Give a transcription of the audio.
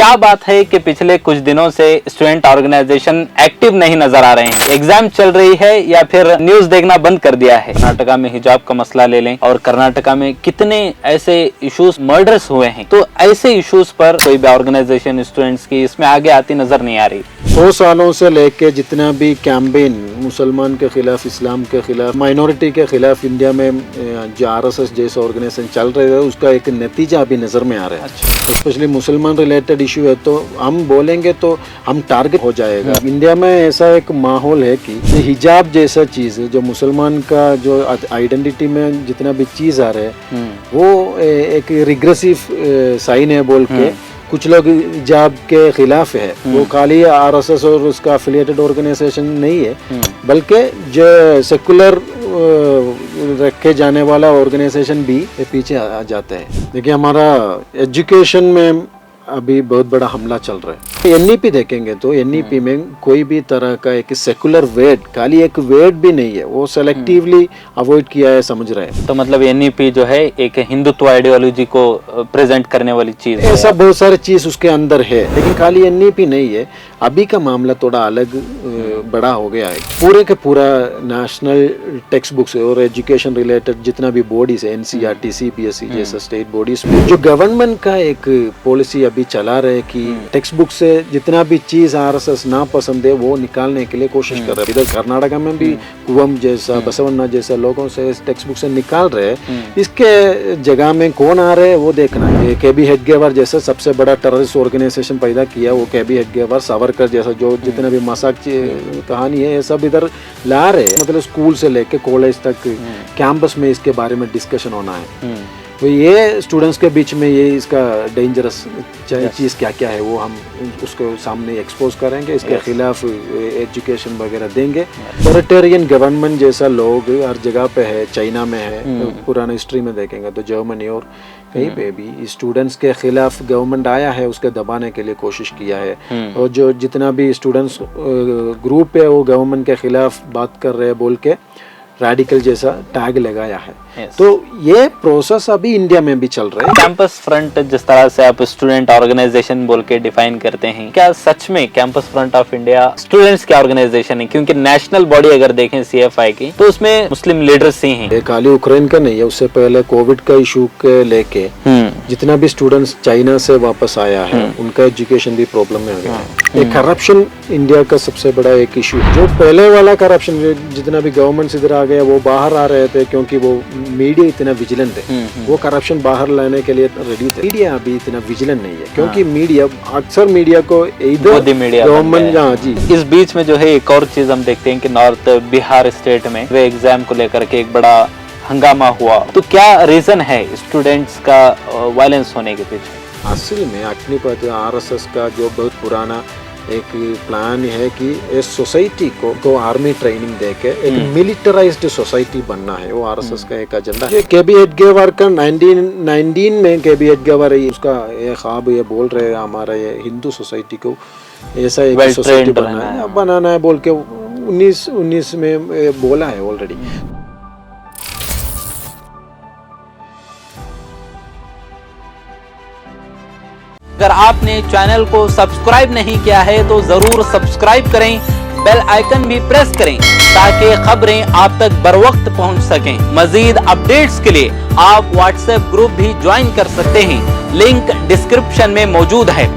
क्या बात है कि पिछले कुछ दिनों से स्टूडेंट ऑर्गेनाइजेशन एक्टिव नहीं नजर आ रहे हैं? एग्जाम चल रही है या फिर न्यूज देखना बंद कर दिया है? कर्नाटका में हिजाब का मसला ले लें और कर्नाटका में कितने ऐसे इश्यूज मर्डर्स हुए हैं, तो ऐसे इश्यूज पर कोई भी ऑर्गेनाइजेशन स्टूडेंट्स की इसमें आगे आती नजर नहीं आ रही। 100 सालों से लेके जितना भी कैंपेन मुसलमान के खिलाफ, इस्लाम के खिलाफ, माइनॉरिटी के खिलाफ इंडिया में जो RSS जैसे ऑर्गेनाइजेशन चल रहे हैं, उसका एक नतीजा अभी नज़र में आ रहा है। स्पेशली मुसलमान रिलेटेड इशू है तो हम बोलेंगे तो हम टारगेट हो जाएगा। इंडिया में ऐसा एक माहौल है कि हिजाब जैसा चीज़ जो मुसलमान का जो आइडेंटिटी में जितना भी चीज़ आ रहा है वो एक रिग्रेसिव साइन है बोल के कुछ लोग हिजाब के खिलाफ है। वो खाली RSS और उसका एफिलिएटेड ऑर्गेनाइजेशन नहीं है, बल्कि जो सेकुलर रखे जाने वाला ऑर्गेनाइजेशन भी पीछे आ जाता है। देखिए, हमारा एजुकेशन में अभी बहुत बड़ा हमला चल रहा है। NEP देखेंगे तो NEP में कोई भी तरह का एक सेकुलर वेट, खाली एक वेट भी नहीं है, वो सेलेक्टिवली अवॉइड किया है, समझ रहे हैं। तो मतलब NEP जो है एक हिंदुत्व आइडियोलॉजी को प्रेजेंट करने वाली चीज है। ऐसा बहुत सारी चीज उसके अंदर है, लेकिन खाली NEP नहीं है। अभी का मामला थोड़ा अलग बड़ा हो गया है। पूरे के पूरा नेशनल टेक्स्ट बुक्स और एजुकेशन रिलेटेड जितना भी बॉडीज है, NCERT, CBSE जैसा स्टेट बॉडीज में जो गवर्नमेंट का एक पॉलिसी अभी चला रहे कि टेक्स्ट बुक से जितना भी चीज RSS ना पसंद है वो निकालने के लिए कोशिश कर रहे हैं। इधर कर्नाटका में भी कुवम जैसा, बसवन्ना जैसा लोगों से इस टेक्स्ट बुक से निकाल रहे हैं। इसके जगह में कौन आ रहे हैं वो देखना है। KB हेडगेवार जैसा सबसे बड़ा टेररिस्ट ऑर्गेनाइजेशन पैदा किया, वो KB हेडगेवार, सावरकर जैसा जो जितना भी मजाक कहानी है ये सब इधर ला रहे हैं। मतलब स्कूल से लेके कॉलेज तक कैंपस में इसके बारे में डिस्कशन होना है। तो ये स्टूडेंट्स के बीच में ये इसका डेंजरस चीज़ क्या क्या है वो हम उसको सामने एक्सपोज करेंगे। इसके खिलाफ एजुकेशन वगैरह देंगे। ऑथोरिटेरियन गवर्नमेंट जैसा लोग हर जगह पे है, चाइना में है, पुराना हिस्ट्री में देखेंगे तो जर्मनी और कहीं पे भी स्टूडेंट्स के खिलाफ गवर्नमेंट आया है, उसके दबाने के लिए कोशिश किया है। और जो जितना भी स्टूडेंट्स ग्रुप है वो गवर्नमेंट के खिलाफ बात कर रहे हैं बोल के रेडिकल जैसा टैग लगाया है। तो ये प्रोसेस अभी इंडिया में भी चल रहा है। कैंपस फ्रंट जिस तरह से आप स्टूडेंट ऑर्गेनाइजेशन बोल के डिफाइन करते हैं, क्या सच में campus front of India students की ऑर्गेनाइजेशन है? क्योंकि नेशनल बॉडी अगर देखें CFI की तो उसमें मुस्लिम लीडर्स ही हैं। खाली यूक्रेन का नहीं है, उससे पहले कोविड का इशू के लेके जितना भी स्टूडेंट्स चाइना से वापस आया है उनका एजुकेशन भी प्रॉब्लम में आ गया है। ये करप्शन इंडिया का सबसे बड़ा एक इशू है। जो पहले वाला करप्शन जितना भी गवर्नमेंट इधर आ गया वो बाहर आ रहे थे क्योंकि वो मीडिया इतना विजिलेंट है। वो करप्शन बाहर लाने के लिए रेडी थे। मीडिया अभी इतना विजिलेंट नहीं है क्योंकि मीडिया अक्सर मीडिया को इधर गवर्नमेंट जी। इस बीच में जो है एक और चीज हम देखते हैं कि नॉर्थ बिहार स्टेट में वे एग्जाम को लेकर के एक बड़ा हंगामा हुआ। तो क्या रीजन है स्टूडेंट्स का वायलेंस होने के पीछे? असल में अग्निपथ RSS का जो बहुत पुराना एक प्लान है कि इस सोसाइटी को आर्मी ट्रेनिंग देके एक मिलिटराइज्ड सोसाइटी बनना है। वो RSS का एक एजेंडा है। KB हेडगेवार का 1919 में KB हेडगेवार उसका ये ख्वाब ये बोल रहे हैं हमारा ये हिंदू सोसाइटी को ऐसा एक सोसाइटी बनाना है बोल के 1919 में बोला है ऑलरेडी। अगर आपने चैनल को सब्सक्राइब नहीं किया है तो जरूर सब्सक्राइब करें, बेल आइकन भी प्रेस करें ताकि खबरें आप तक बर वक्त पहुंच सकें। मजीद अपडेट्स के लिए आप WhatsApp ग्रुप भी ज्वाइन कर सकते हैं, लिंक डिस्क्रिप्शन में मौजूद है।